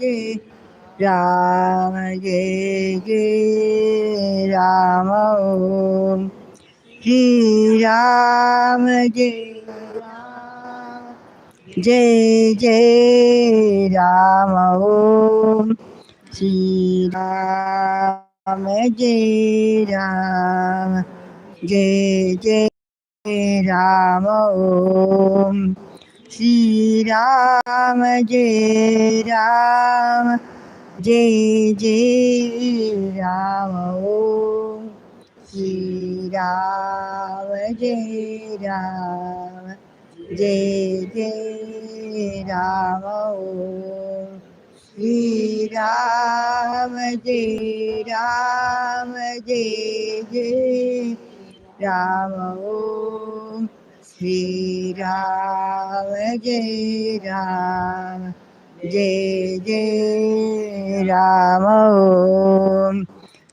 जय राम जय जय राम ओम श्री राम जय राम जय जय राम ओम श्री राम जय राम जय जय राम ओम श्री राम जय राम जय जय राम ओम श्री राम जय राम जय जय राम ओम श्री राम जय राम जय जय राम ओम श्री राम जय राम जय जय राम ओम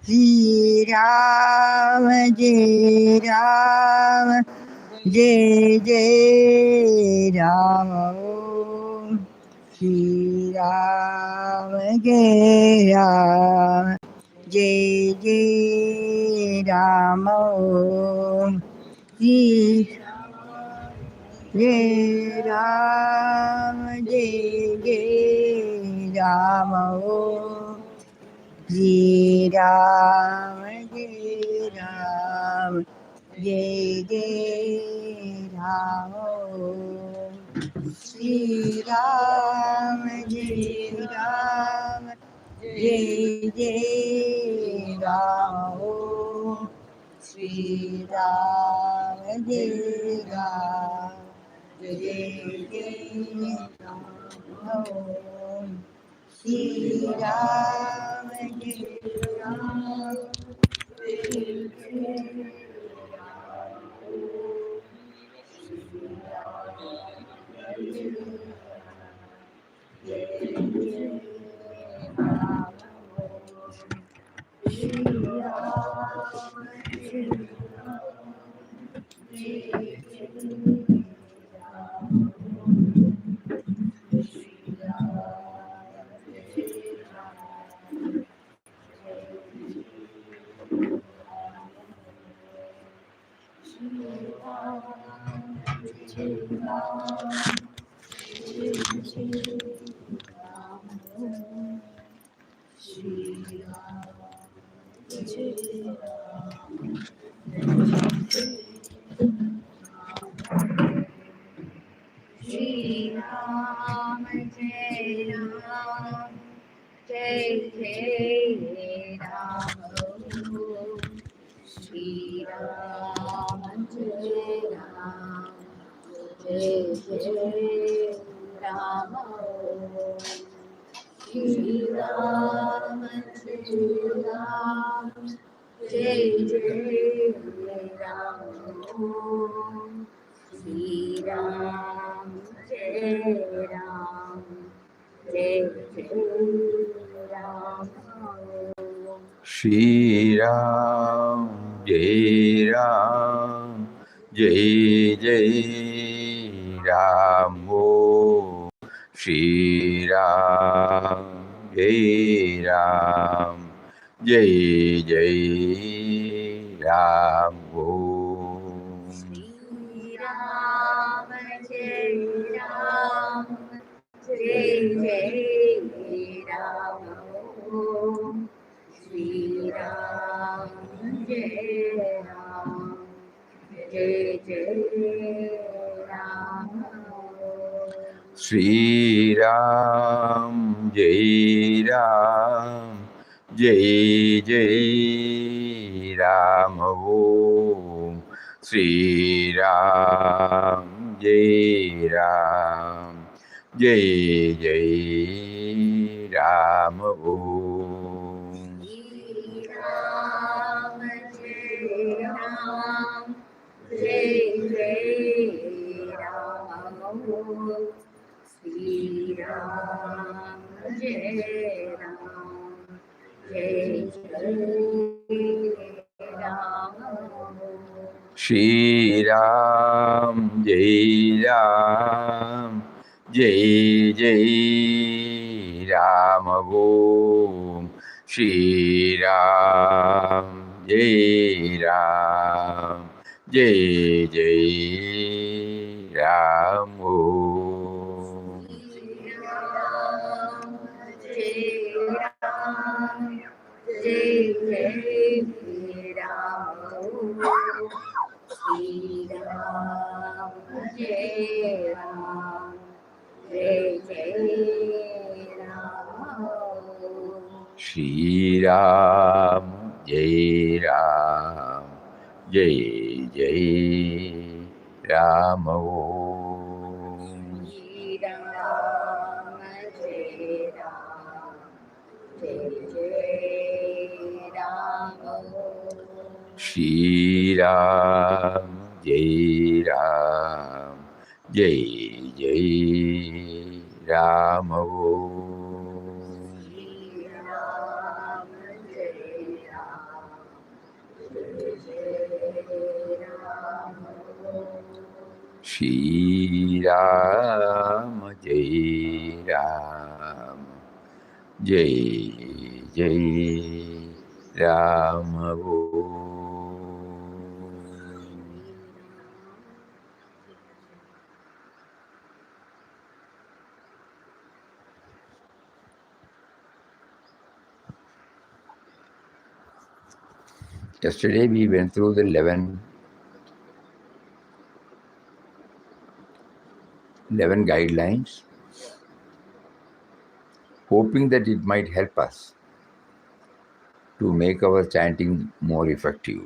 श्री राम जय राम जय जय राम ओम श्री राम जय राम जय जय राम ओम श्री जय राम जय जय राम ओम श्री राम जय राम जय जय राम ओम श्री राम जय राम जय जय राम ओम श्री राम जय राम जय जय राम ओम श्री राम जय राम जय जय Shri Ram Jai Ram Jai Jai Ram Shri Ram Jai Ram Jai Jai Ram Shri Ram Jai Ram Jai Jai Ram Shri Ram Jai Ram Jai Jai Ram Shri Ram Jai Ram Jai Jai Ram Shri Ram Jai Ram Jai Jai Ram Jai Jai Ram Shri Ram Jai Ram Jai Jai Ram Shri Ram Jai Ram Jai Jai Ram Shri Ram Jai Ram Jai Jai Ram Shri Ram Jai Ram Jai Jai Ram Shri Ram Jai Ram Jai Jai Ram Shri Ram Jai Ram Jai Jai Ram Om Shri Ram Jai Ram Jai Jai Ram Om Shri Ram Jai Ram Jai Jai Ram Om Shri Ram Jai Ram Jai Jai Ram Om Shri Ram Jai Ram Jai Jai Ram Om Yesterday we went through the 11 guidelines, hoping that it might help us to make our chanting more effective.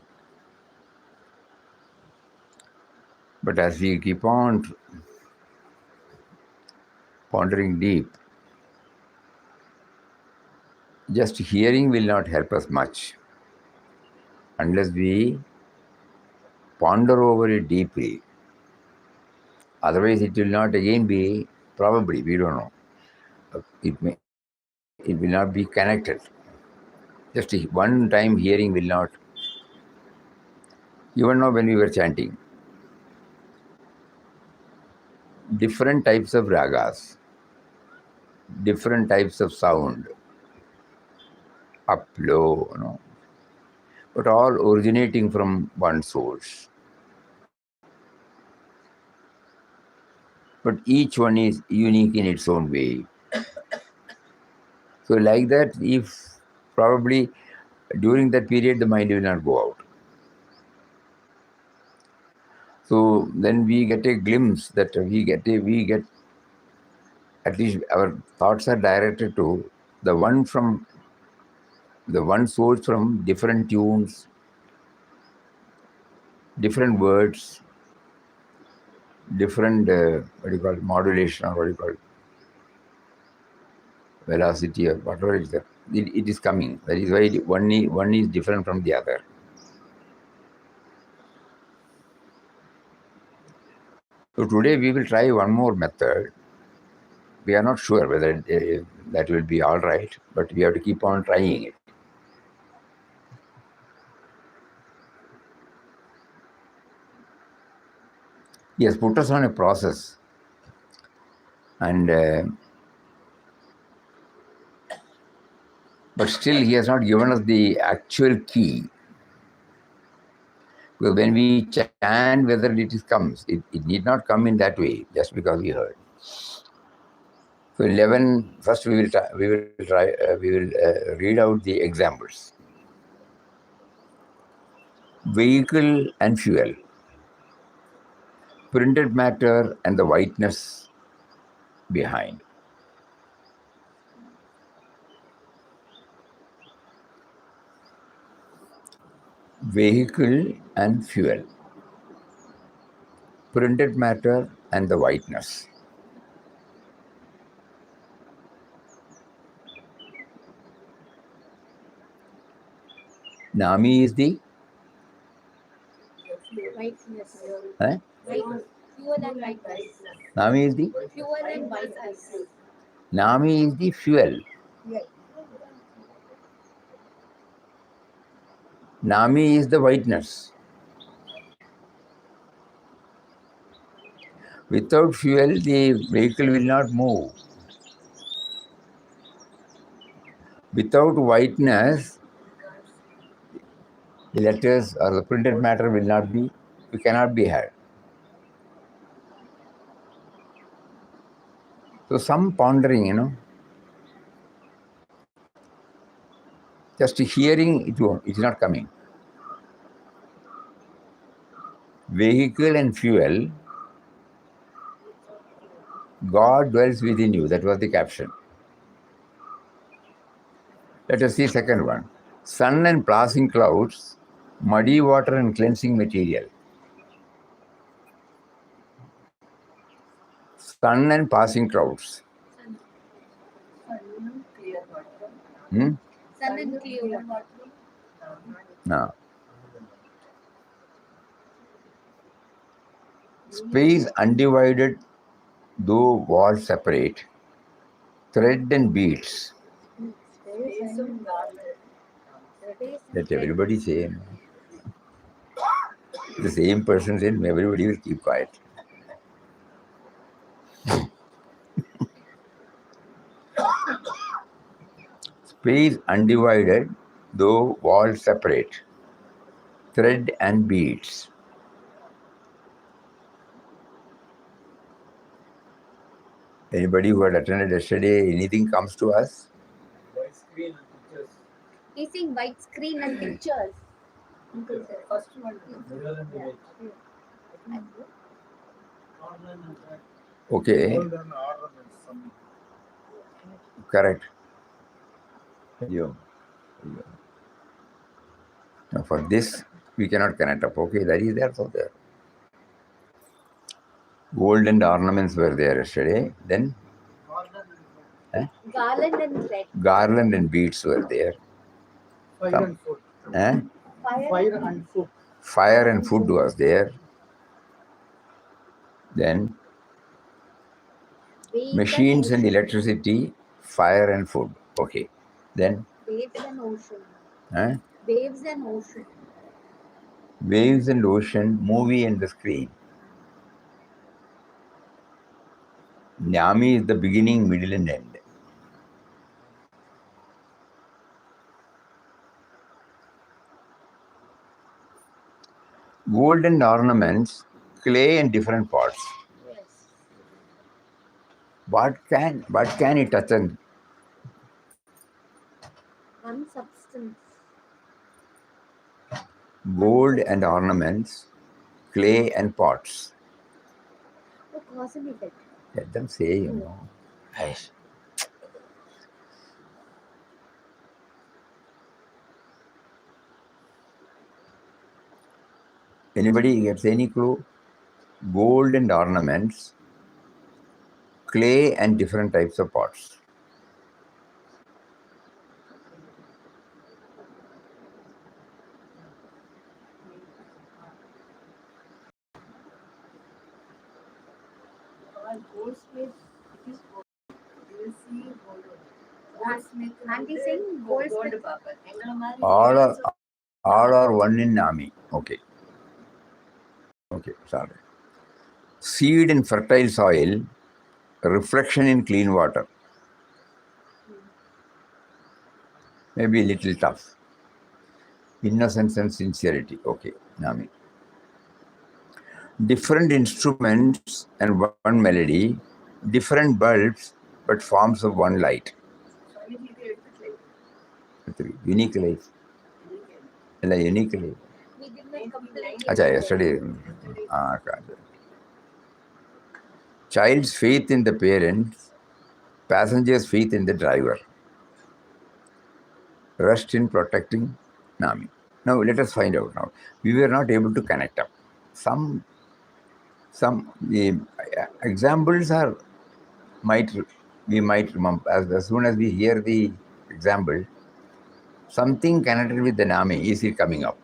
But as we keep on pondering deep, just hearing will not help us much unless we ponder over it deeply. Otherwise, it will not again be, probably, we don't know. It will not be connected. Just one time hearing will not. Even now when we were chanting, different types of ragas, different types of sound, up, low, but all originating from one source. But each one is unique in its own way. So like that, if probably during that period the mind will not go out. So then we get a glimpse that we get at least our thoughts are directed to the one source from different tunes, different words, different modulation, or velocity, or whatever it is. It is coming. That is why one is different from the other. So today we will try one more method. We are not sure whether that will be all right, but we have to keep on trying it. He has put us on a process, and but still he has not given us the actual key. Because when we chant, whether it comes, it need not come in that way just because we heard. So 11. First, we will read out the examples. Vehicle and fuel, printed matter and the whiteness behind. Vehicle and fuel, printed matter and the whiteness. Nami is the whiteness. eh? Fuel and whiteness. Nami is the Fuel and whiteness. Nami is the fuel. Nami is the whiteness. Without fuel, the vehicle will not move. Without whiteness, the letters or the printed matter cannot be had. So some pondering, just hearing it's not coming. Vehicle and fuel, God dwells within you. That was the caption. Let us see second one. Sun and passing clouds, muddy water and cleansing material. Sun and passing clouds. Clear water. Hmm? Sun and clear water. No. Space undivided, though walls separate. Thread and beads. Space and garland. Let everybody say. The same person said, everybody will keep quiet. Space undivided, though walls separate. Thread and beads. Anybody who had attended yesterday, anything comes to us? White screen and pictures. He's saying white screen and pictures. First one. Mirror and image. Okay, Gold and ornaments. Some correct. Now for this, we cannot connect up. Okay, that is there, so there. Gold and ornaments were there yesterday. Then Garland and thread. garland and beads were there. fire and food. Eh? Fire and food. Fire and food was there. Then Waves machines and ocean. electricity, fire and food. Okay. Then Waves and ocean. eh? Waves and ocean. Waves and ocean, movie and the screen. Nyami is the beginning, middle, and end. Gold and ornaments, clay and different pots. Yes. What can it touch? And One substance. gold and ornaments, clay and pots. Oh, cause and effect. Let them say, Aish. Anybody gets any clue? Gold and ornaments, clay and different types of pots. Auntie saying gold. All are one in Nami. Okay, sorry. Seed in fertile soil, reflection in clean water. Maybe a little tough. Innocence and sincerity. Okay, Nami. Different instruments and one melody, different bulbs, but forms of one light. Unique life. Unique life. We did not complain. Acha, yesterday. Child's faith in the parents, passenger's faith in the driver. Rest in protecting Nami. Now let us find out now. We were not able to connect up. Some examples we might remember as soon as we hear the example, something connected with the Nami is coming up.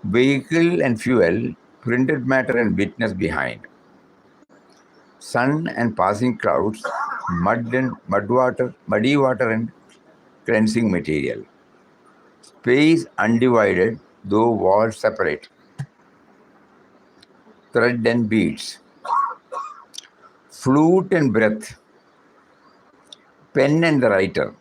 Vehicle and fuel, printed matter and witness behind. Sun and passing clouds, muddy water and cleansing material. Space undivided, though walls separate. Thread and beads. Flute and breath. Pen and the writer.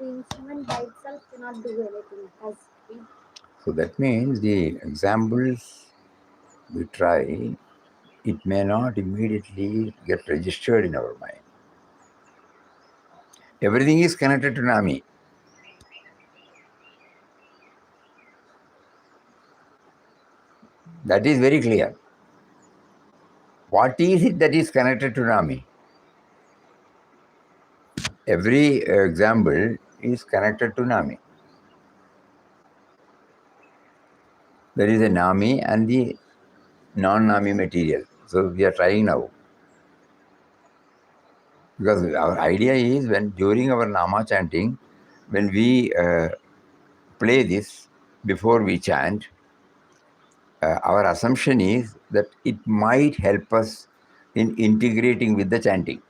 the instrument by itself cannot do anything. It has to be. So that means the examples we try, it may not immediately get registered in our mind. Everything is connected to Nami. That is very clear. What is it that is connected to Nami? Every example is connected to Nami. There is a Nami and the non-Nami material. So we are trying now. Because our idea is when during our Nama chanting, when we play this before we chant, our assumption is that it might help us in integrating with the chanting.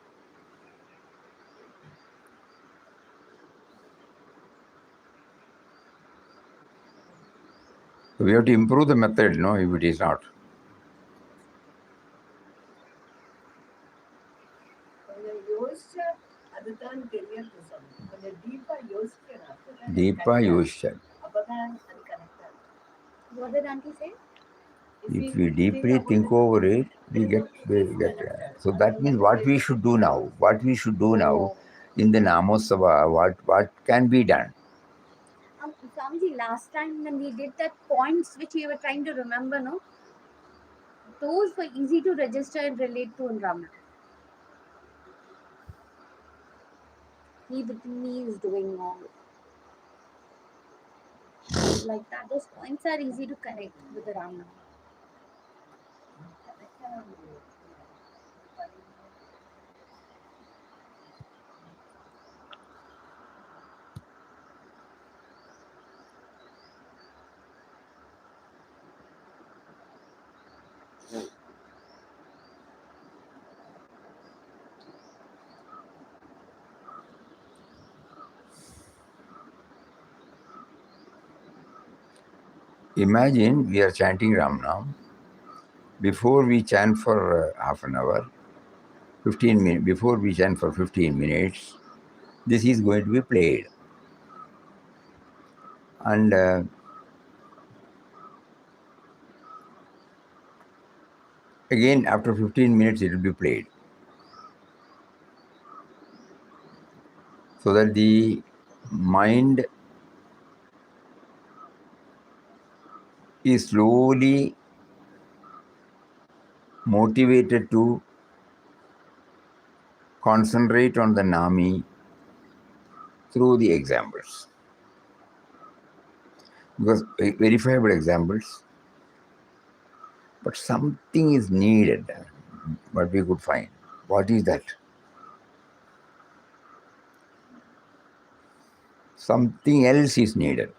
So we have to improve the method, no, if it is not. Deepa Yosha. What did Auntie say? If we deeply think over it, we get. So that means what we should do now. What we should do now in the Namosava, what can be done. Swamiji, last time when we did that points which we were trying to remember, no? Those were easy to register and relate to in Ramana. He within me is doing all. Like that, those points are easy to connect with the Ramana. Imagine we are chanting Ramnam. Before we chant for half an hour, 15 minutes, before we chant for 15 minutes, this is going to be played. And again, after 15 minutes, it will be played. So that the mind is slowly motivated to concentrate on the Nami through the examples. Because verifiable examples, but something is needed, what we could find. What is that? Something else is needed.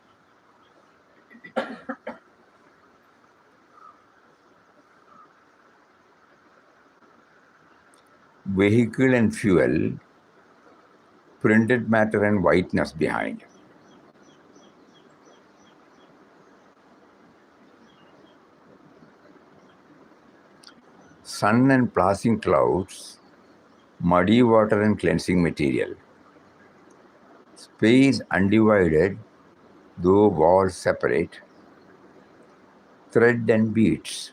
Vehicle and fuel, printed matter and whiteness behind. Sun and passing clouds, muddy water and cleansing material. Space undivided, though walls separate. Thread and beads.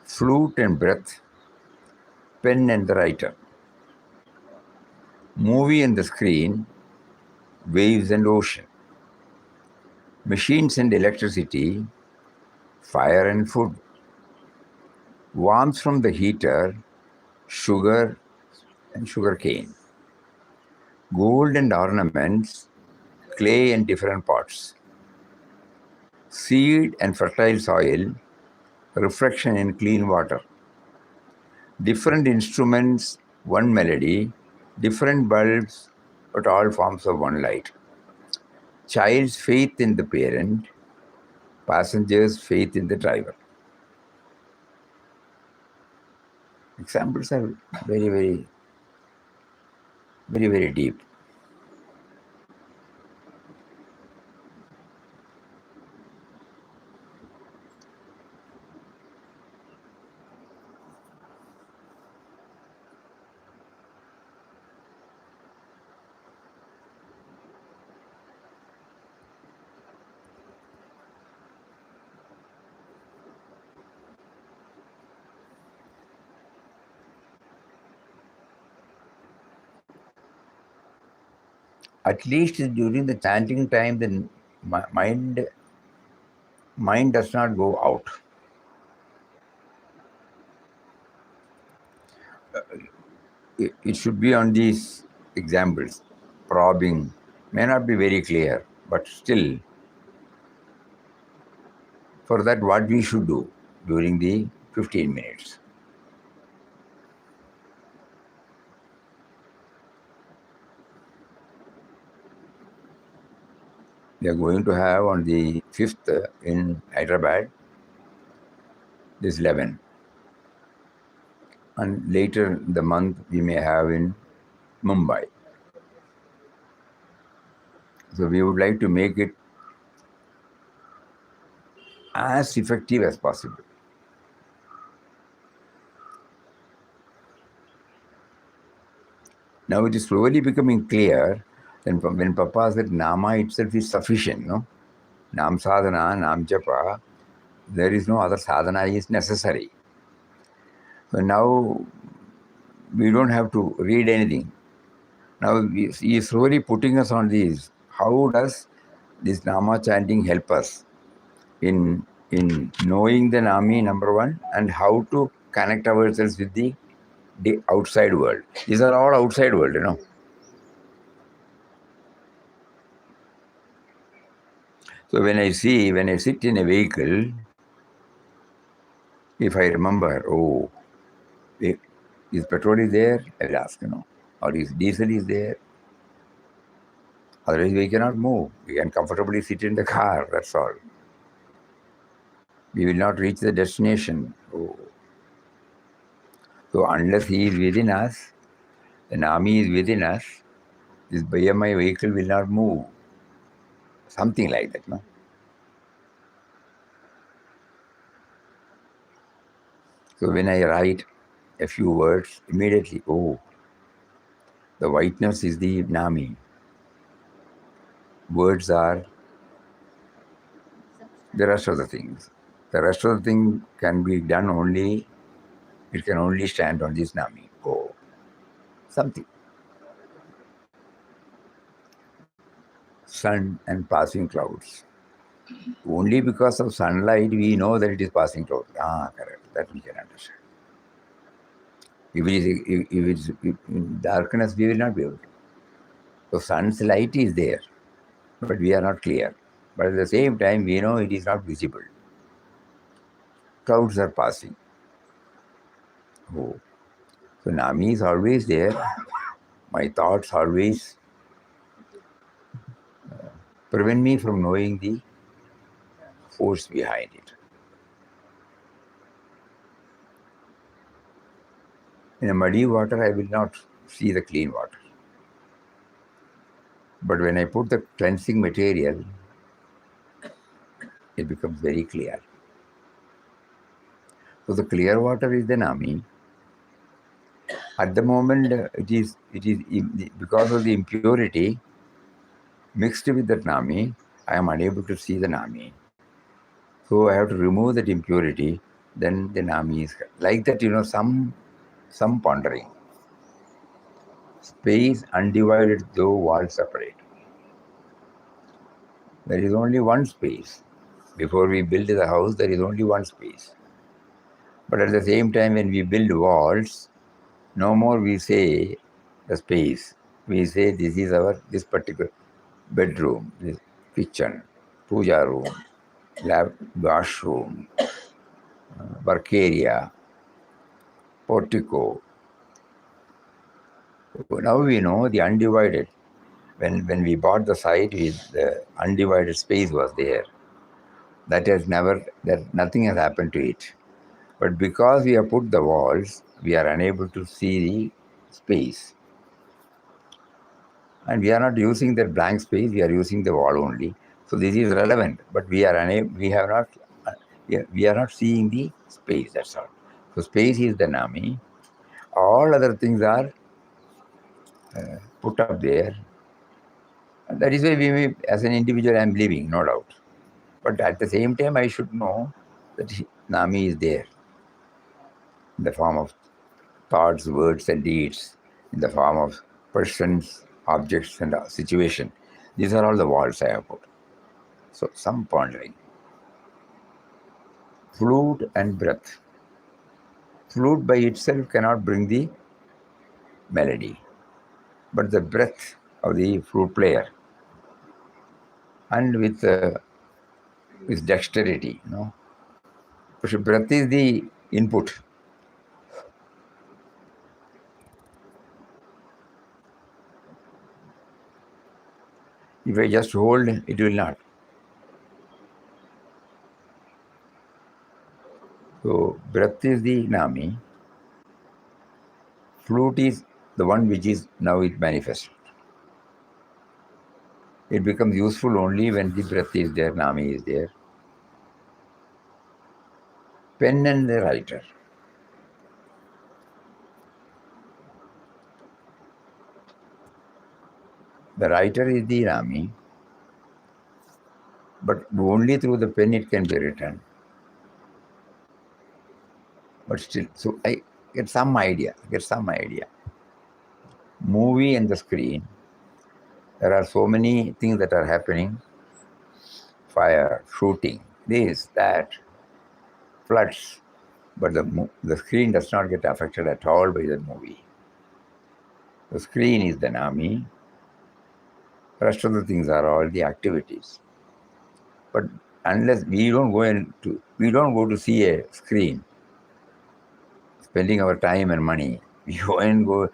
Flute and breath, pen and the writer. Movie and the screen, waves and ocean. Machines and electricity, fire and food. Warmth from the heater, sugar and sugar cane. Gold and ornaments, clay and different pots. Seed and fertile soil, reflection in clean water. Different instruments, one melody, different bulbs, but all forms of one light. Child's faith in the parent, passengers' faith in the driver. Examples are very, very, very, very deep. At least during the chanting time, the mind does not go out. It should be on these examples. Probing may not be very clear, but still, for that, what we should do during the 15 minutes. We are going to have on the 5th in Hyderabad, this 11. And later the month we may have in Mumbai. So we would like to make it as effective as possible. Now it is slowly becoming clear that when Papa said Nama itself is sufficient, no? Nam sadhana, Nam japa, there is no other sadhana is necessary. So now we don't have to read anything. Now he is slowly putting us on these. How does this Nama chanting help us in knowing the Nami, number one, and how to connect ourselves with the outside world. These are all outside world, you know. So when I sit in a vehicle, if I remember, oh, is petrol is there, I will ask, you know, or is diesel is there. Otherwise we cannot move. We can comfortably sit in the car, that's all. We will not reach the destination. Oh. So unless he is within us, the Nami is within us, this my vehicle will not move. Something like that, no? So when I write a few words, immediately, oh, the whiteness is the Nami. Words are the rest of the things. The rest of the thing can be done only, it can only stand on this Nami. Oh, something. Sun and passing clouds. Only because of sunlight we know that it is passing clouds. Ah, correct. That we can understand. If it is in darkness, we will not be able to. So sun's light is there, but we are not clear. But at the same time, we know it is not visible. Clouds are passing. Oh. So Nami is always there. My thoughts always prevent me from knowing the force behind it. In a muddy water, I will not see the clean water. But when I put the cleansing material, it becomes very clear. So the clear water is the Nami. At the moment, it is because of the impurity mixed with that Nami, I am unable to see the Nami. So I have to remove that impurity, then the Nami is like that, you know, some pondering. Space undivided though walls separate. There is only one space. Before we build the house, there is only one space. But at the same time, when we build walls, no more we say the space. We say this is this particular bedroom, this kitchen, puja room, washroom, work area, portico. Now we know the undivided. When we bought the site, the undivided space was there. Nothing has happened to it. But because we have put the walls, we are unable to see the space. And we are not using that blank space, we are using the wall only. So this is relevant, but we are not seeing the space, that's all. So space is the Nami. All other things are put up there. And that is why as an individual, I am living, no doubt. But at the same time, I should know that Nami is there in the form of thoughts, words, and deeds, in the form of persons, objects and situation. These are all the walls I have put. So some pondering. Flute and breath. Flute by itself cannot bring the melody, but the breath of the flute player and with dexterity, Because breath is the input. If I just hold, it will not. So breath is the Nami. Flute is the one which is now it manifests. It becomes useful only when the breath is there, Nami is there. Pen and the writer. The writer is the Nami, but only through the pen it can be written. But still, so I get some idea. Movie and the screen, there are so many things that are happening. Fire, shooting, this, that, floods. But the screen does not get affected at all by the movie. The screen is the Nami. The rest of the things are all the activities. But unless we don't go to see a screen, spending our time and money, we go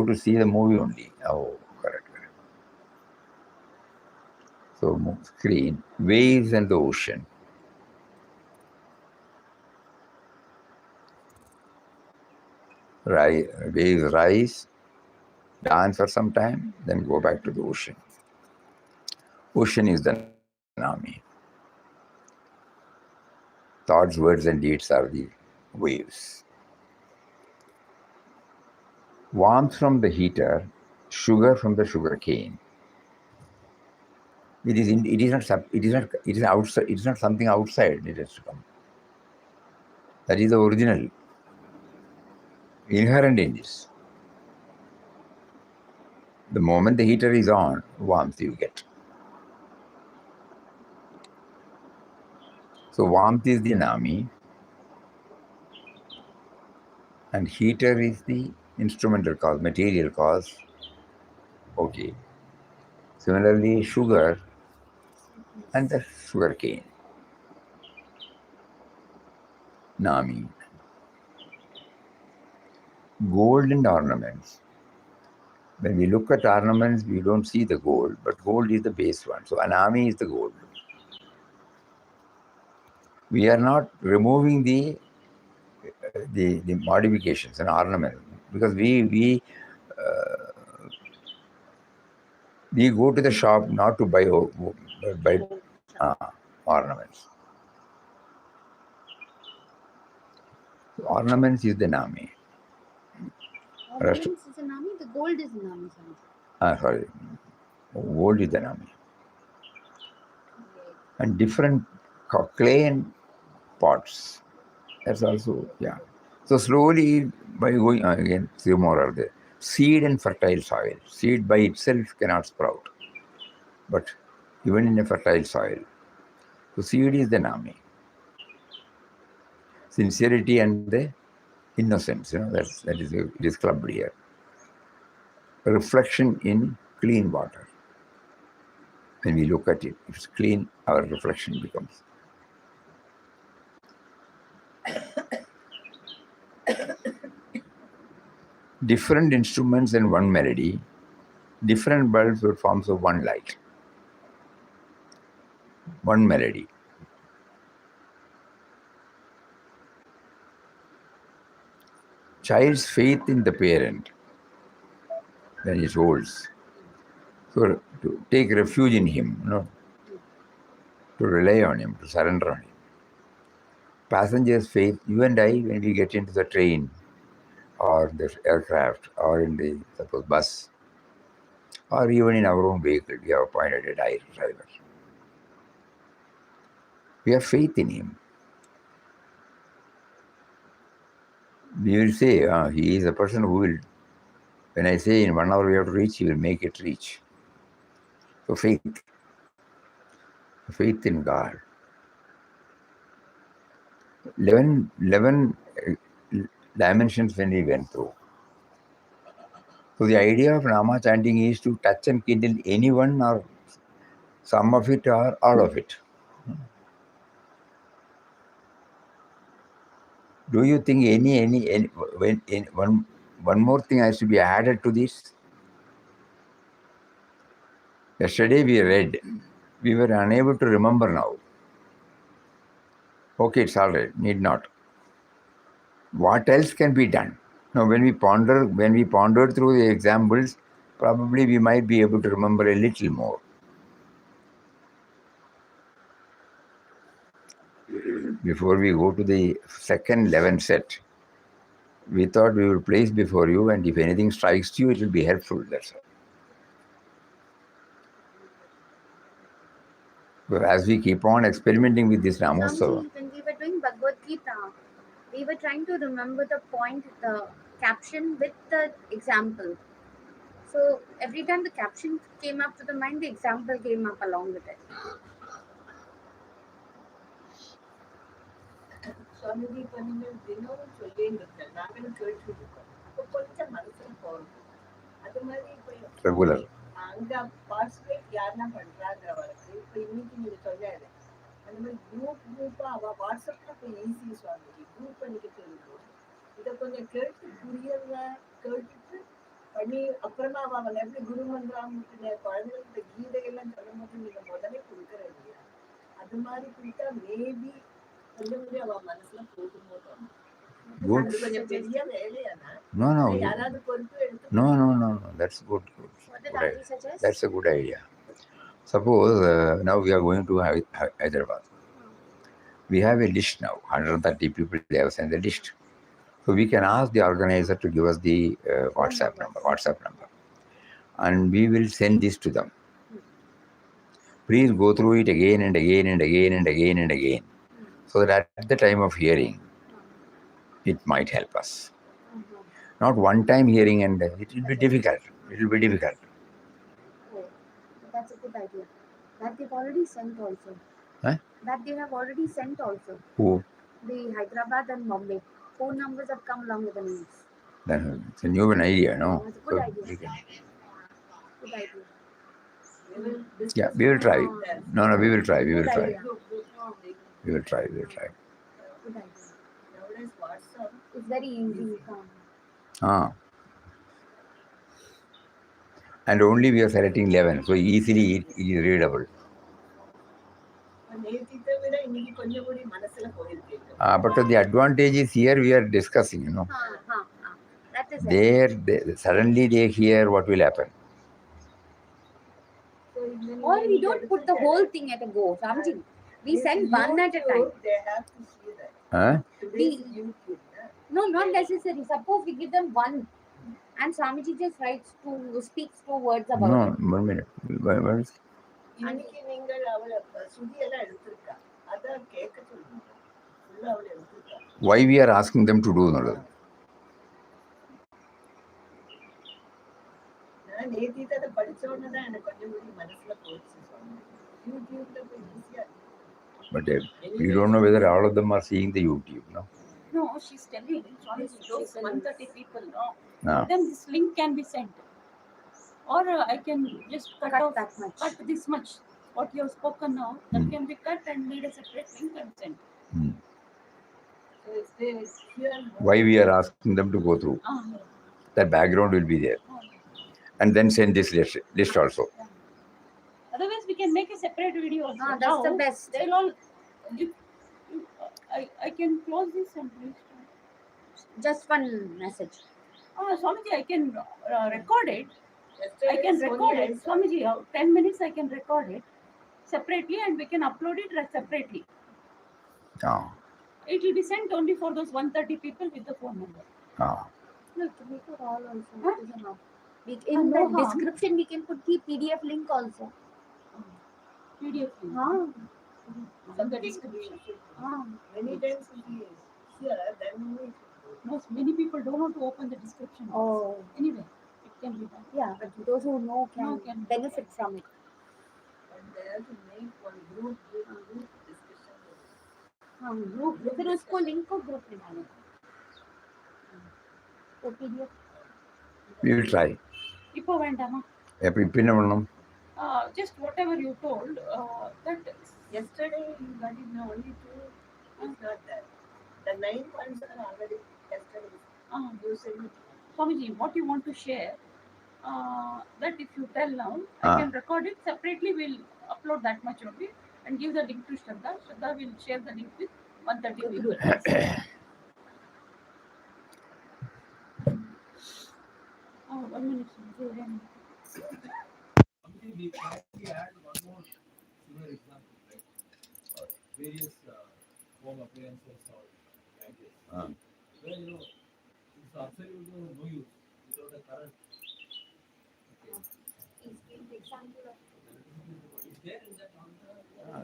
to see the movie only. Oh, correct. So screen, waves and the ocean. Waves rise, dance for some time, then go back to the ocean. Ocean is the Nami. Thoughts, words, and deeds are the waves. Warmth from the heater, sugar from the sugar cane. It is outside. It is not something outside. It has to come. That is the original, inherent in this. The moment the heater is on, warmth you get. So warmth is the Nami, and heater is the instrumental cause, material cause. Okay. Similarly, sugar and the sugar cane, Nami. Gold and ornaments. When we look at ornaments, we don't see the gold, but gold is the base one. So Anami is the gold. We are not removing the modifications and ornaments because we go to the shop not to buy ornaments. Ornaments is the Nami. Ornaments is a Nami, the gold is a Nami. Sorry. Gold is the Nami. And different clay and pots. That's also, yeah. So slowly, by going again, three more are there. Seed and fertile soil. Seed by itself cannot sprout, but even in a fertile soil. So seed is the Nami. Sincerity and the innocence, it is clubbed here. A reflection in clean water. When we look at it, if it's clean, our reflection becomes. Different instruments and one melody, different bulbs with forms of one light. One melody. Child's faith in the parent when it holds. So to take refuge in him, to rely on him, to surrender on him. Passenger's faith, you and I, when we get into the train or the aircraft or in the, suppose, bus or even in our own vehicle, we have appointed a driver. We have faith in him. We will say, he is a person who will When I say in 1 hour we have to reach, he will make it reach. So faith in God. 11 dimensions when we went through. So the idea of Nama chanting is to touch and kindle anyone or some of it or all of it. Do you think one more thing has to be added to this? Yesterday we read, we were unable to remember now. Okay, it's all right, need not. What else can be done? Now when we pondered through the examples, probably we might be able to remember a little more. Before we go to the second 11 set, we thought we would place before you, and if anything strikes you, it will be helpful. That's all. But as we keep on experimenting with this Namotsava, Swamiji, when we were doing Bhagavad Gita, we were trying to remember the point, the caption with the example. So every time the caption came up to the mind, the example came up along with it. Swamiji இப்ப நீங்க தினமும் சொல்லியிருந்திருக்கேன் நாங்களும் கேட்டுருக்கோம் அப்போ கொஞ்சம் மனசுல போறோம் அது மாதிரி இப்ப regular. அங்க பார்ட்டிசிபேட் யாருன்னா பண்றாங்கிறவருக்கு இப்ப இன்னைக்கு நீங்க சொல்லாது அந்த மாதிரி குரூப்பா அவ வாட்ஸ்அப்ல இப்ப ஈஸி சுவாமிஜி குரூப் பண்ணிக்கிட்டு இருக்கும் இதை கொஞ்சம் கேட்டு புரியறத கேட்டுட்டு பண்ணி அப்புறமா அவன் எப்படி குரு மந்திரம் குழந்தைகளுக்கு கீதையெல்லாம் சொல்லும் போது நீங்க முதலே கொடுக்குற இல்லையா அது மாதிரி கொடுத்தா மேபி கொஞ்சம் கொஞ்சம் அவன் மனசுல போகும்போது Good. அது கொஞ்சம் பெரிய வேலையானா No. யாராவது பொறுப்பு எடுத்து No. That's good. What did Good Auntie idea. suggest? That's a good idea. Suppose now we are going to Hyderabad. We have a list now. 130 people they have sent the list. So we can ask the organizer to give us the WhatsApp number. And we will send this to them. Please go through it again and again and again and again and again. So that at the time of hearing, it might help us. Not one time hearing and it will be difficult. Oh, that's a good idea. That they've already sent also. Huh? That they have already sent also. Who? The Hyderabad and Bombay. 4 numbers have come along with the names. Then it's a new idea, no? It's a good So idea. we can- Good idea. Yeah, we will try. No, we will try. Good idea. We will try. Good idea. nowadays WhatsApp It's very easy. And only we are selecting 11, so easily it is readable. நேத்தித்தை விட இன்னைக்கு கொஞ்சம் கூடி மனசுல போயிருக்கேன் But the advantage is here we are discussing, That is it. Suddenly they hear what will happen. Or we don't put the whole thing at a go, Swamiji. We send one at a time. they have to see that Huh? today's YouTube No, not necessary. Suppose we give them one and Swamiji just speaks 2 words about No, it. 1 minute. What is- இன்னைக்கு நீங்கள் அவளை சுதி எல்லாம் எடுத்திருக்கா அதான் கேட்க சொல்லுங்க ஃபுல்லா அவளை எடுத்திருக்கா Why we are asking them to do? நான் நேத்தித்தை அதை படிச்ச உடனே தான் எனக்கு கொஞ்சம் கூடி மனசுல போச்சு யூடியூப்ல போய் ஈஸியா But we don't know whether all of them are seeing the YouTube, no? No, she's telling those 130 people, no. No. Then this link can be sent. Or I can just cut off that much. cut this much. What you have spoken now, that can be cut and made a separate link and sent. so if they hear Why we are asking them to go through? That background will be there. And then send this list also. Otherwise, we can make a separate video. Also. That's the Now, best. They'll all. I can close this and please. Just one message. Swamiji, I can record it. yesterday I can Sonia record it. and Swamiji, 10 minutes I can record it separately and we can upload it separately. Ah. It will be sent only for those 130 people with the phone number. No, to make it all also. Huh? It is enough. In No the harm. description, we can put the PDF link also. PDF link. In the description. many times if he is here then we No, many people don't want to open the description. Oh. Anyway, it can be done. Yeah, but those who know can No, can- benefit from it. And they have to make one group discussion. Group फिर उसको link को group में डालें तो PDF We will try. இப்போ வேண்டாமா? இப்போ என்ன பண்ணணும்? Just whatever you told, that Yesterday you got it now, only two is not there. The 9 points are already yesterday. You said it. Swamiji, what you want to share, that if you tell now, I Ah. can record it separately. We'll upload that much only and give the link to Shraddha. Shraddha will share the link with 130 people. Oh, 1 minute. We finally add one more similar example, right? Various home appliances or gadgets. Ah. Where it's absolutely no use without a current. Okay. Is there in that on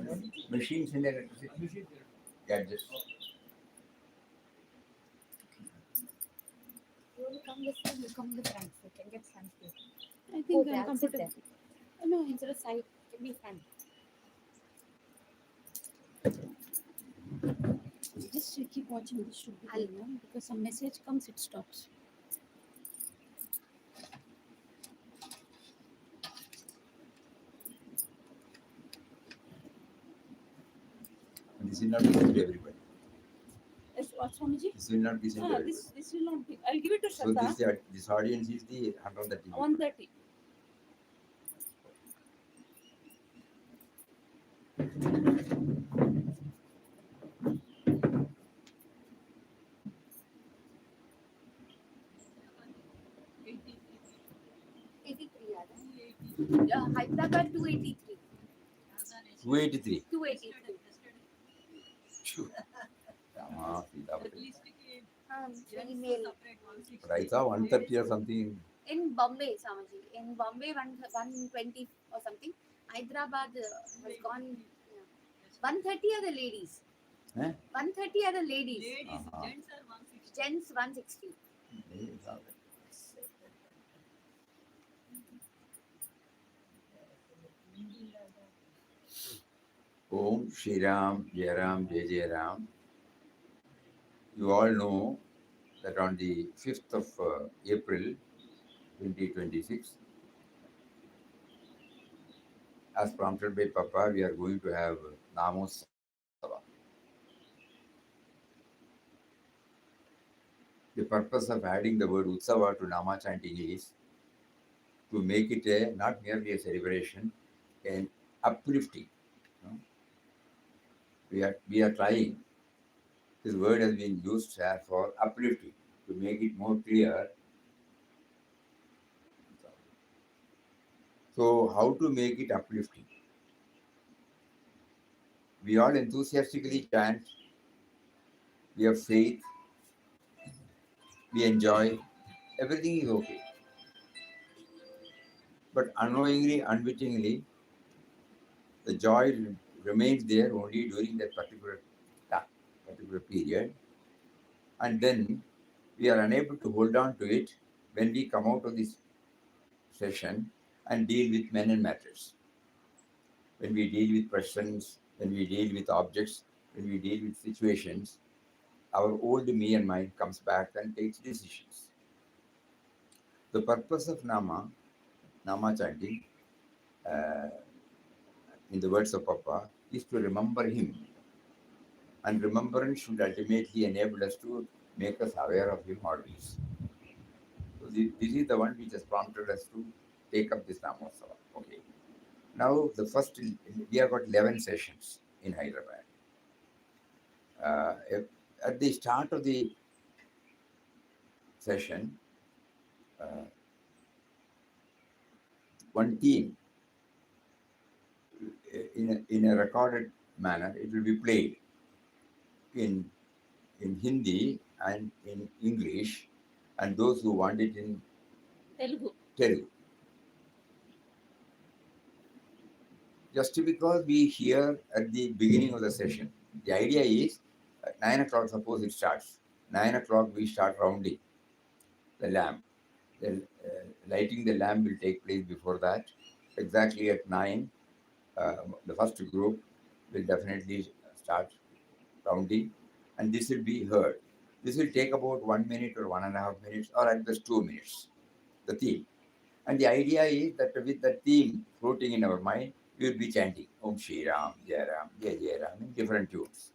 the Machines and electricity. machine there? Gadgets. You will come this way, you come this front. You can get front here. I think Okay, I'm I'll sit comfortable. No, instead of side, give me front. Just keep watching. This should be I'll- there, no? Because some message comes, it stops. And this will not be sent to everybody. Yes, what, Swamiji? This will not be sent to everybody. This will not be. I'll give it to So Shraddha. this audience is the 130 people. 130. Yeah, Hyderabad 283. 283. 283. Phew. Rama, Sita. Email. But I saw 130 or something. In Bombay, Samaji. In Bombay, 120 or something. Hyderabad has gone. 130 are the ladies. Eh? 130 are the ladies. Ladies, Uh-huh. gents are 160. Gents 160. Om Shri Ram, Jai Ram, Jai Jai Ram. You all know that on the 5th of April 2026, as prompted by Papa, we are going to have Namotsava. The purpose of adding the word Utsava to Nama chanting is to make it not merely a celebration, an uplifting. No? We are trying. This word has been used here for uplifting, to make it more clear. So, how to make it uplifting? We all enthusiastically chant, we have faith, we enjoy, everything is okay. But unknowingly, unwittingly, the joy remains there only during that particular period. And then we are unable to hold on to it when we come out of this session and deal with men and matters. When we deal with persons, when we deal with objects, when we deal with situations, our old me and mind comes back and takes decisions. The purpose of Nama chanting, in the words of Papa, is to remember him. And remembrance should ultimately enable us to make us aware of him always. So this is the one which has prompted us to take up this Namotsava. Okay. Now the first, we have got 11 sessions in Hyderabad. At the start of the session, one theme in a recorded manner, it will be played in Hindi and in English, and those who want it in Telugu. Just because we hear at the beginning of the session, the idea is at 9 o'clock, suppose it starts. 9 o'clock, we start rounding the lamp. The lighting the lamp will take place before that. Exactly at 9, the first group will definitely start counting, and this will be heard. This will take about 1 minute or 1.5 minutes, or at best 2 minutes. The theme, and the idea is that with the theme floating in our mind, we will be chanting Om Shri Ram, Jai Ram, Jai Jai Ram in different tunes.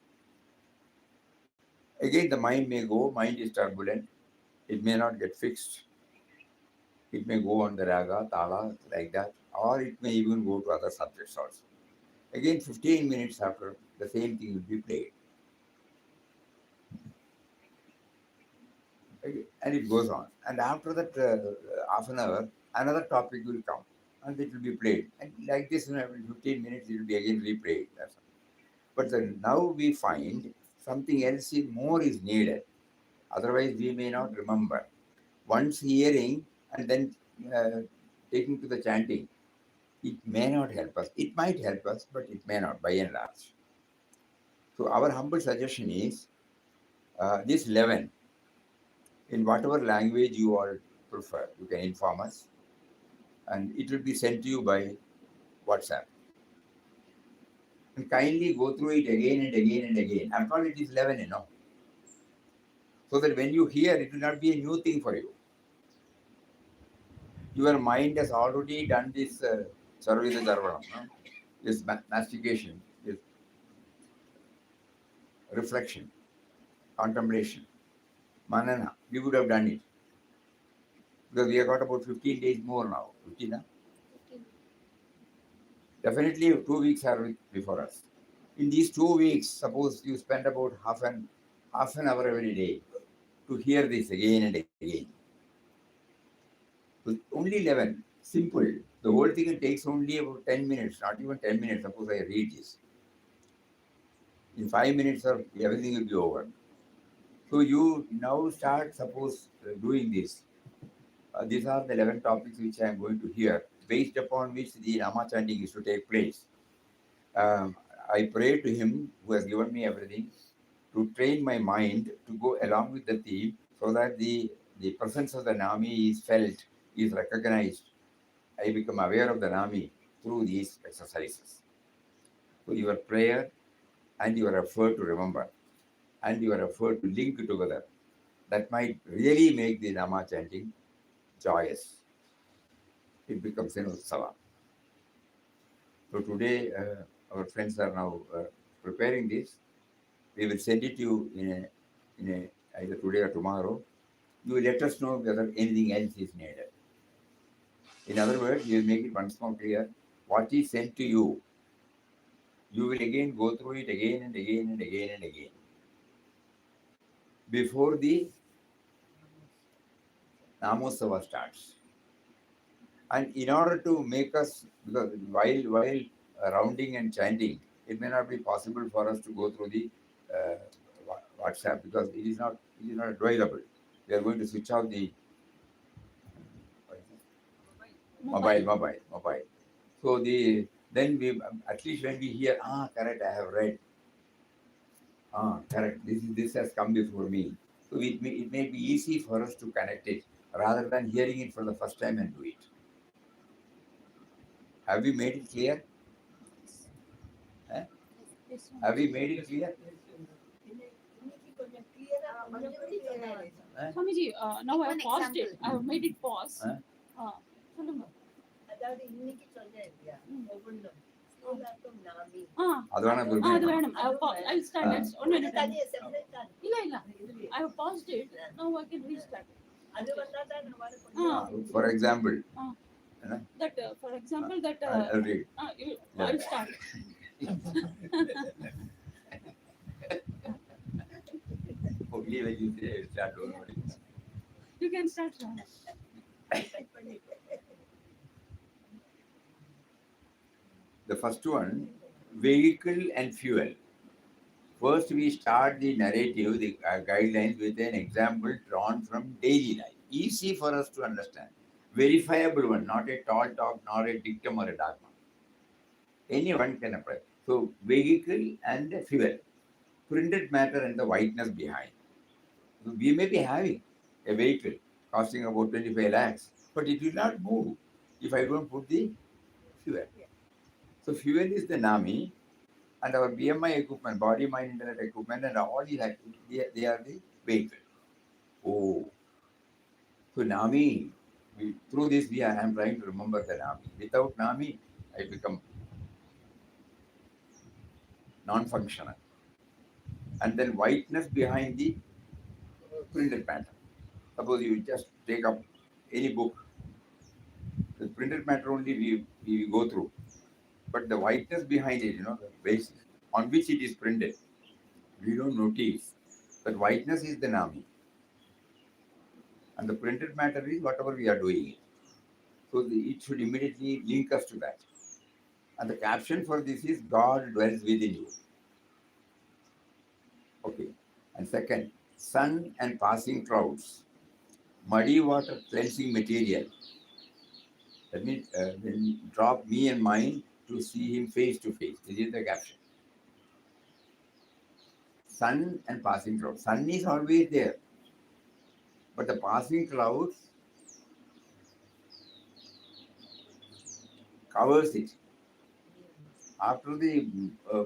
Again, the mind may go. Mind is turbulent. It may not get fixed. It may go on the raga, tala, like that, or it may even go to other subjects also. Again, 15 minutes after, the same thing will be played. Okay, and it goes on. And after that half an hour, another topic will come and it will be played. And like this, every 15 minutes, it will be again replayed. That's all. But then now we find something else more is needed. Otherwise, we may not remember. Once hearing and then uh, taking to the chanting, it may not help us. It might help us, but it may not by and large. So, our humble suggestion is this 11, in whatever language you all prefer, you can inform us, and it will be sent to you by WhatsApp. And kindly go through it again and again and again. After all, it is 11, so that when you hear, it will not be a new thing for you. Your mind has already done this Sarvita Jarvanam, no? This mastication, this reflection, contemplation, manana. We would have done it because we have got about 15 days more now. 15, huh? 15. Definitely 2 weeks are before us. In these 2 weeks, suppose you spend about half an hour every day to hear this again and again. So only 11, simple. The whole thing it takes only about 10 minutes, not even 10 minutes. Suppose I read this. In 5 minutes, or everything will be over. So you now start, suppose, doing this. These are the 11 topics which I am going to hear, based upon which the Nama chanting is to take place. Um, I pray to him who has given me everything to train my mind to go along with the theme so that the presence of the Nami is felt, is recognized. I become aware of the Nami through these exercises. So your prayer and your effort to remember and your effort to link together, that might really make the Nama chanting joyous. It becomes an utsava. So today, our friends are now preparing this. We will send it to you in either today or tomorrow. You will let us know whether anything else is needed. In other words, you will make it once more clear what is sent to you. You will again go through it again and again and again and again before the Namosava starts. And in order to make us, because while rounding and chanting, it may not be possible for us to go through the uh, WhatsApp because it is not advisable. We are going to switch off the what is it? Mobile. So then we at least when we hear correct, I have read, correct, this has come before me. So it may be easy for us to connect it rather than hearing it for the first time and do it. Have we made it clear? Eh? Yes, Have we made it clear? இன்னைக்கு கொஞ்சம் clear-ஆ clear ஆயிடுச்சு. Swamiji, now I One have paused it. example. I have made it pause. சொல்லுங்க. அதாவது இன்னைக்கு சொன்னேன் இல்லையா ஒவ்வொன்றும் ஸ்ரீலாக்கும் நாமி அது வேணா அது புரிஞ்சுக்கணும். வேணும். I'll start. That's ஒண்ணு ரெண்டு. தனியா செப்பரேட்டா இல்ல. I have paused it. Now I can restart. அது வந்தா தான் நம்ம வர கொஞ்சம் For example, That, for example, that I'll read. I'll start. Only when you say start, don't worry. You can start, Swami. Cut பண்ணிட்டு The first one, vehicle and fuel. First, we start the narrative, the guidelines with an example drawn from daily life. Easy for us to understand. Verifiable one, not a tall talk, nor a dictum or a dogma. Anyone can apply. So, vehicle and fuel. Printed matter and the whiteness behind. So we may be having a vehicle costing about 25 lakhs, but it will not move if I don't put the fuel. So fuel is the NAMI, and our BMI equipment, body, mind, internet equipment, and all these, they are the vehicle. Oh, so NAMI, through this, I am trying to remember the NAMI. Without NAMI, I become non-functional. And then whiteness behind the printed matter. Suppose you just take up any book, the printed matter only we go through, but the whiteness behind it, the basis on which it is printed, we don't notice. That whiteness is the NAMI, and the printed matter is whatever we are doing. So it should immediately link us to that. And the caption for this is God dwells within you. Okay. And second, sun and passing clouds, muddy water cleansing material. That means then drop me and mine to see him face to face. This is the caption. Sun and passing clouds. Sun is always there, but the passing clouds covers it. After the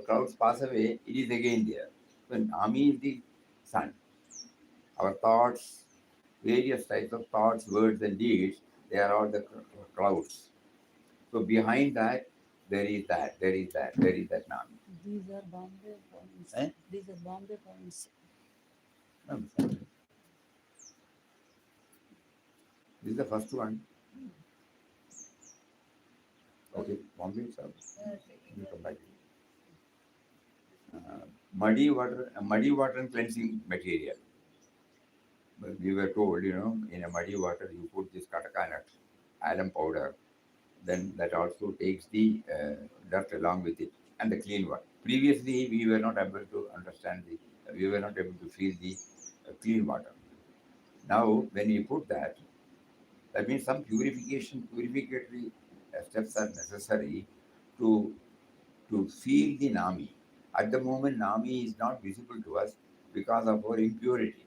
clouds pass away, it is again there. So Nami is the sun. Our thoughts, various types of thoughts, words, and deeds, they are all the clouds. So behind that, there is that, there is that, there is that Nami. These are Bombay points. Eh? These are Bombay points. This is the first one. Okay, Bombay, sir. You come back. Muddy water and cleansing material. But we were told, in a muddy water, you put this kataka nut, alum powder, then that also takes the dirt along with it and the clean one. Previously, we were not able to understand we were not able to feel the clean water. Now, when we put that, that means some purificatory steps are necessary to feel the Nami. At the moment, Nami is not visible to us because of our impurity.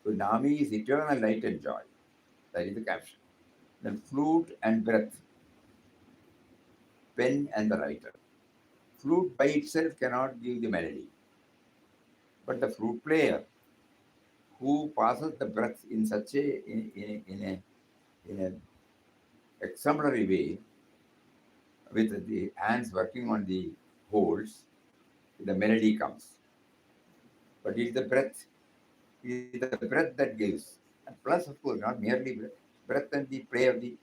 So Nami is eternal light and joy. That is the caption. Then flute and breath, pen and the writer. Flute by itself cannot give the melody, but the flute player who passes the breath in such in a exemplary way, with the hands working on the holes, the melody comes. But it's the breath, that gives. And plus, of course, not merely breath and the play of the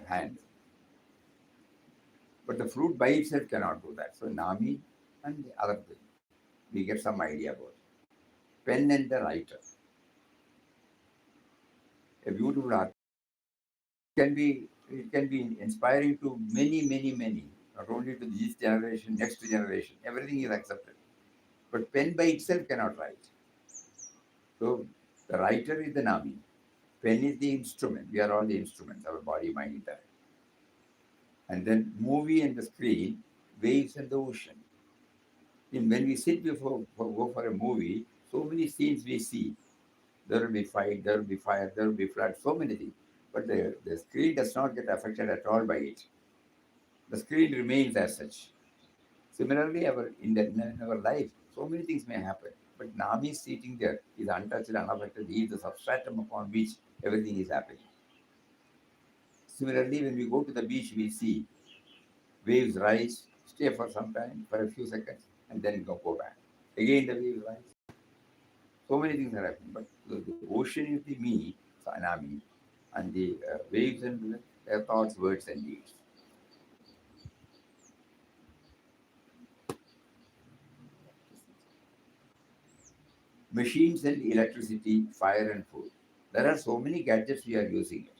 hand. But the flute by itself cannot do that. So Nami and the other thing, we get some idea about it. Pen and the writer. A beautiful art. It can be inspiring to many, many, many. Not only to this generation, next generation. Everything is accepted. But pen by itself cannot write. So the writer is the Nami. Pen is the instrument. We are all the instruments, our body, mind, intellect. And then movie and the screen, waves and the ocean. When we sit go for a movie, so many scenes we see. There will be fight, there will be fire, there will be flood, so many things. But the screen does not get affected at all by it. The screen remains as such. Similarly, in our life, so many things may happen. But Nami is sitting there, is untouched, unaffected. He is the substratum upon which everything is happening. Similarly, when we go to the beach, we see waves rise, stay for some time, for a few seconds, and then go back. Again, the waves rise. So many things are happening. But the ocean is the me, Nami, and the waves and their thoughts, words, and deeds. Machines and electricity, fire and food. There are so many gadgets we are using it.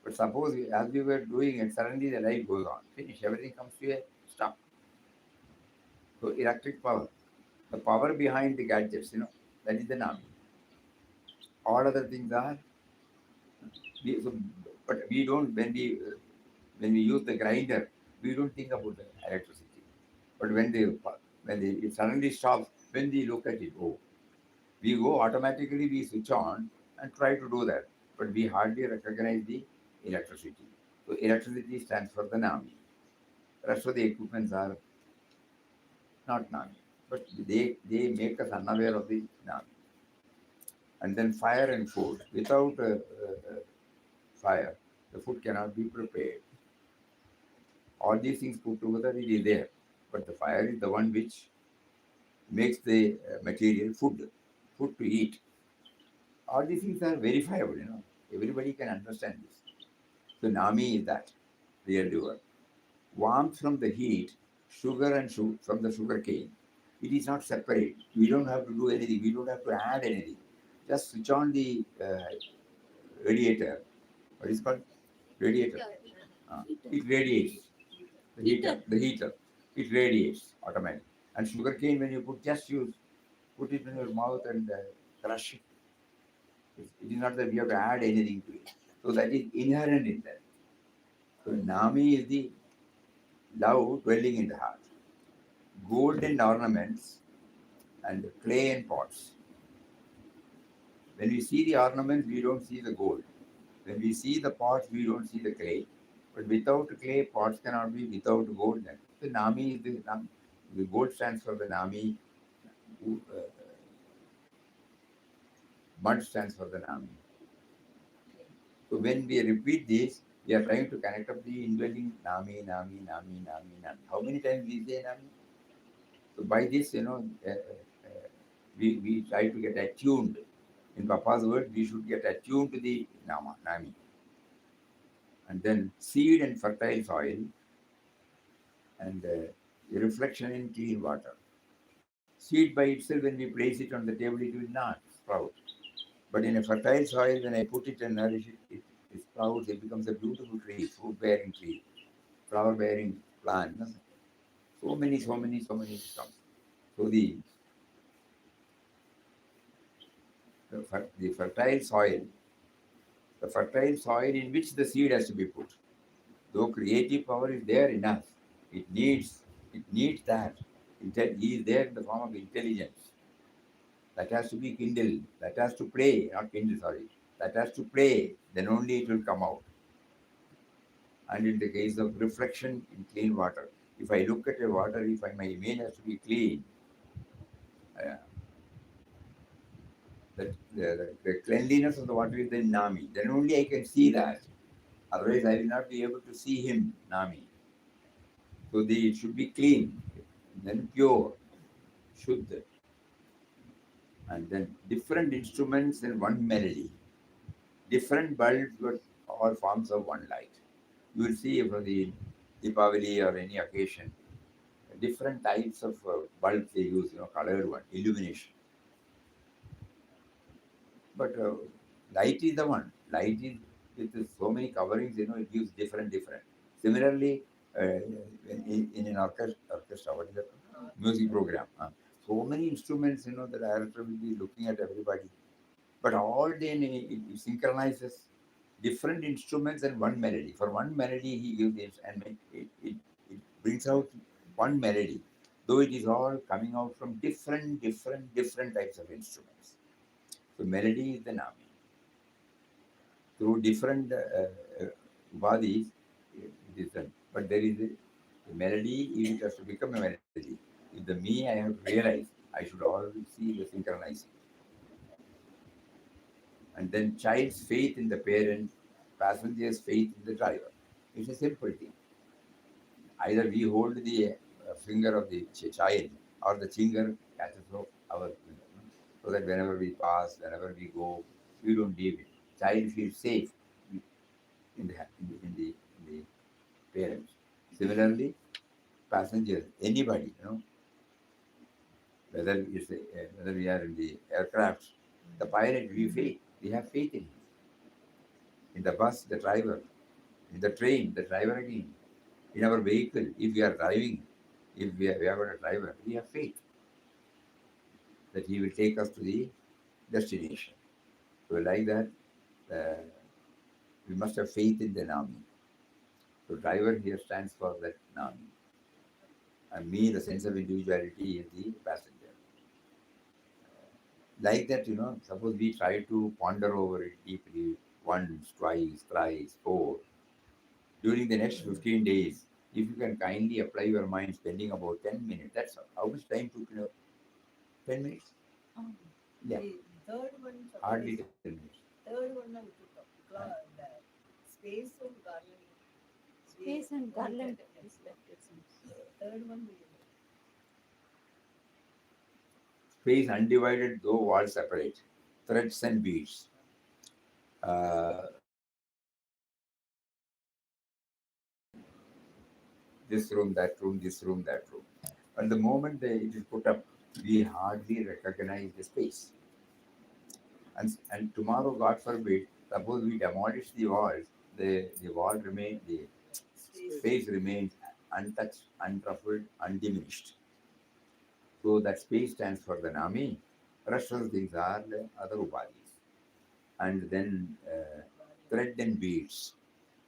But suppose as we were doing it, suddenly the light goes on. Finish. Everything comes to a stop. So electric power. The power behind the gadgets, that is the Nami. All other things are, so, but we don't, when we use the grinder, we don't think about the electricity. But when it suddenly stops, when we look at it, oh, We go automatically, we switch on and try to do that, but we hardly recognize the electricity. So electricity stands for the NAMI. Rest of the equipments are not NAMI, but they make us unaware of the NAMI. And then fire and food. Without fire, the food cannot be prepared. All these things put together, it is there. But the fire is the one which makes the material food to eat. All these things are verifiable. Everybody can understand this. So Nami is that, real doer. Warmth from the heat, sugar and from the sugar cane. It is not separate. We don't have to do anything. We don't have to add anything. Just switch on the radiator. What is called? Radiator. It radiates. The heater. The heater. It radiates automatically. And sugar cane, when you put it in your mouth and crush it. It is not that we have to add anything to it. So that is inherent in that. So Nami is the love dwelling in the heart. Golden ornaments and clay and pots. When we see the ornaments, we don't see the gold. When we see the pots, we don't see the clay. But without clay, pots cannot be without gold. Then the Nami is the gold stands for the Nami. Mud stands for the Nami. So when we repeat this, we are trying to connect up the indwelling Nami, Nami, Nami, Nami, Nami. How many times we say Nami? So by this, we try to get attuned. In Papa's word, we should get attuned to the Nami. And then seed and fertile soil and the reflection in clean water. Seed by itself, when we place it on the table, it will not sprout. But in a fertile soil, when I put it and nourish it, it sprouts, it becomes a beautiful tree, fruit bearing tree, flower bearing plant. So many, so many, so many comes. So the fertile soil in which the seed has to be put. Though creative power is there in us, it needs that. He is there in the form of intelligence. That has to be kindled. That has to play, not kindle, sorry. That has to play. Then only it will come out. And in the case of reflection in clean water, if I look at a water, my image has to be clean, uh, the cleanliness of the water is the Nami. Then only I can see that. Otherwise, I will not be able to see him, Nami. So it should be clean, then pure, Shuddha. And then different instruments and one melody. Different bulbs but all forms of one light. You will see for the Deepavali or any occasion, different types of bulbs they use, colored one, illumination. But light is the one. Light is with so many coverings, it gives different. Similarly, in an orchestra, what is that? Music program. So many instruments, the director will be looking at everybody. But all day it synchronizes different instruments and one melody. For one melody, he gives this, and it brings out one melody, though it is all coming out from different types of instruments. So melody is the Nami. Through different bodies, it is done. But there is a melody, it has to become a melody. If the me I have to realize, I should always see the synchronizing. And then child's faith in the parent, passenger's faith in the driver. It's a simple thing. Either we hold the finger of the child or the finger catches our finger. So that whenever we pass, whenever we go, we don't leave it. Child feels safe in the parents. Similarly, passengers, anybody, whether we are in the aircraft, the pilot, we have faith in him. In the bus, the driver, in the train, the driver again. In our vehicle, if we are driving, if we have got a driver, we have faith that he will take us to the destination. So like that, uh, we must have faith in the Nami. So driver here stands for that Nami. And me, the sense of individuality is the passenger. Like that, suppose we try to ponder over it deeply once, twice, thrice, four, during the next 15 days, if you can kindly apply your mind spending about 10 minutes, that's how much time took, 10 minutes? Oh, Yeah, The third one, hardly 10 minutes. third one now the space and garland. space and garland is left, it seems. Third one we Space undivided, though walls separate. Threads and beads. This room, that room, this room, that room. At the moment it is put up, we hardly recognize the space. And tomorrow, God forbid, suppose we demolish the walls, the wall remains, the space remains untouched, untruffled, undiminished. So that space stands for the Nami. Rest of the things are the other upadhis. And then thread and beads.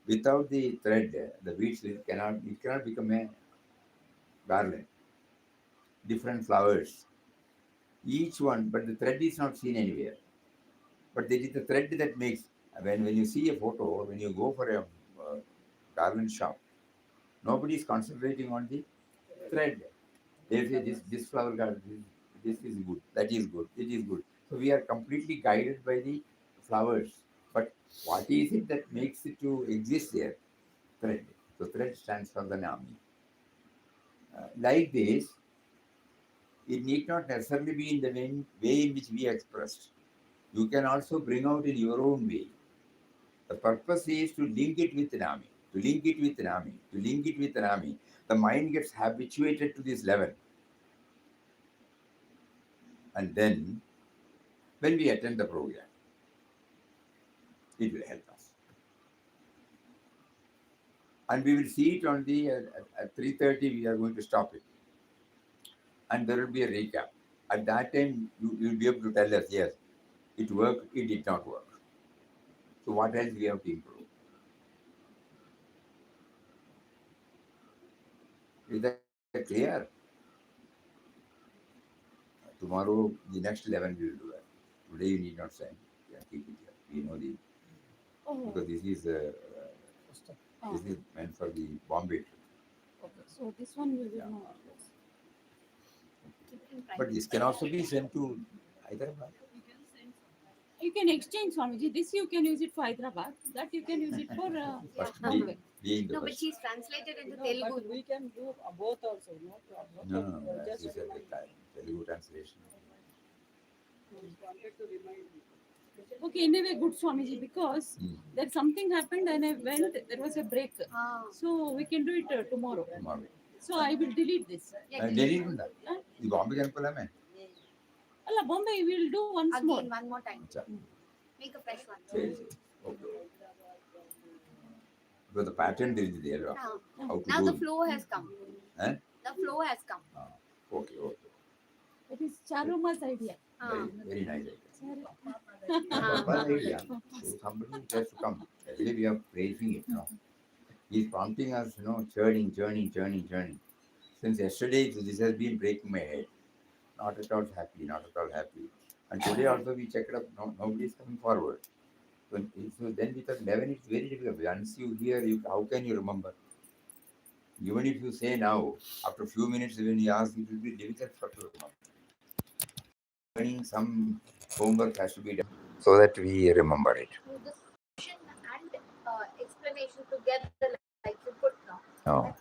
Without the thread, the beads it cannot become a garland. Different flowers, each one, but the thread is not seen anywhere. But it is the thread that makes. When you see a photo, when you go for a garment shop, nobody is concentrating on the thread. They say this flower garden, this is good, that is good, it is good. So we are completely guided by the flowers. But what is it that makes it to exist there? Thread. So thread stands for the Nami. Like this, it need not necessarily be in the way in which we expressed. You can also bring out in your own way. The purpose is to link it with Nami, to link it with Nami, to link it with Nami. The mind gets habituated to this level. And then, when we attend the program, it will help us. And we will see it on the, at 3:30, we are going to stop it. And there will be a recap. At that time, you will be able to tell us, yes, it worked, it did not work. So what else we have to improve? Is that clear? Tomorrow, the next 11 we will do that. Today you need not send. Yeah, keep it here. We know the, Oh, because oh, this is meant for the Bombay trip. okay. So this one we will Yeah. not use. You can try. But this can also be sent to Hyderabad. You can exchange, Swamiji. This you can use it for Hyderabad. That you can use it for First, Yeah. Bombay. being the No, but first. she's translated into No, Telugu. but we can do both also, no problem. No, as Just you said, remind the Telugu translation. wanted to remind you. Okay, anyway, good Swamiji, because Hmm. that something happened and I went, there was a break. Ah, So we can do it tomorrow. Tomorrow. So I will delete this. yeah, Delhi ఉందా? Huh? ఇది Bombay కనుకోలేమే. Allah, Bombay, we will do once more. again, one more time. అచ్చా. Make a fresh one. సరే, సరే. Okay. Because the pattern there is there. Now, How to now do the it. flow has come. Eh? The flow has come. Okay, okay. It is Charuma's idea. Very, Ah, very nice idea. Charu. Papa's idea. So somebody has to come. Actually, we are praising it now. He's prompting us, churning. Since yesterday, this has been breaking my head. Not at all happy, not at all happy. And today also we checked up, nobody is coming forward. So then with 11, it's very difficult. Once you hear, how can you remember? Even if you say now, after a few minutes, when you ask, it will be difficult for to remember. Learning some homework has to be done so that we remember it. so the solution and explanation together, like you put now, Oh, that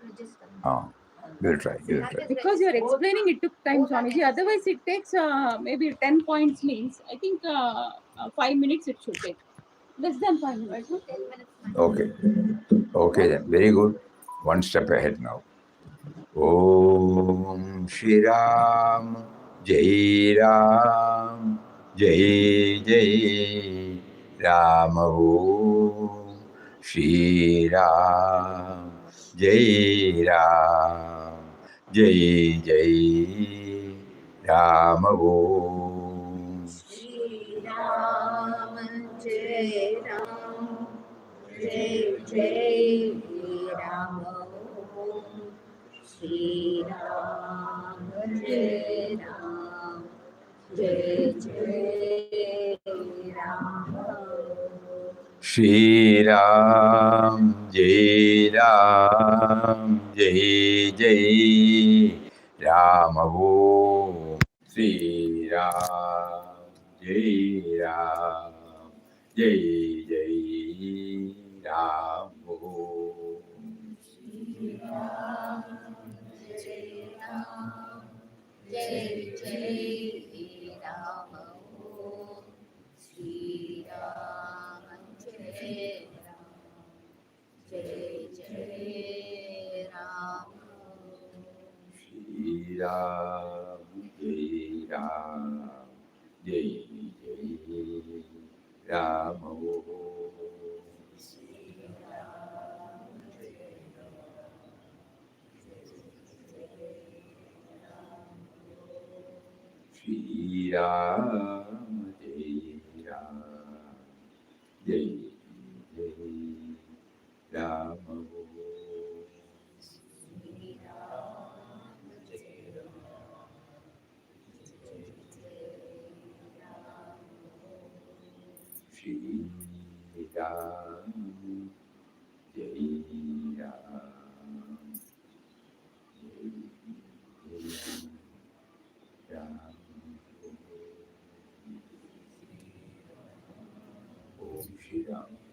will register. oh. We'll try. We'll That try. is Because you are registered. explaining, it took time, Both are Swamiji. Otherwise, it takes maybe 10 points means, I think 5 minutes it should take. Less than 5 minutes. No? 10 minutes. Okay. Okay then. Very good. One step ahead now. Om Shri Ram Jai Ram Jai Jai Ram Om Shri Ram Jai Ram Jai Jai Ram Om Shri Ram, Jai Ram, Jai Jai Ram. Shri Ram, Jai Ram, जय जय Ram Shri Ram, Jai Ram, Jai Jai Ram Om. Shri Ram, Jai Ram, Jai Jai Ram Om. जय जय राम ओम श्री राम जय राम जय जय Ram Shri Ram, Jai Ram, Jai Jai Ram Om. Shri Ram, Jai Ram, Jai Jai Ram Om. Shri Ram, Jai Ram, Jai Jai Ram Om. Om Shri Ram.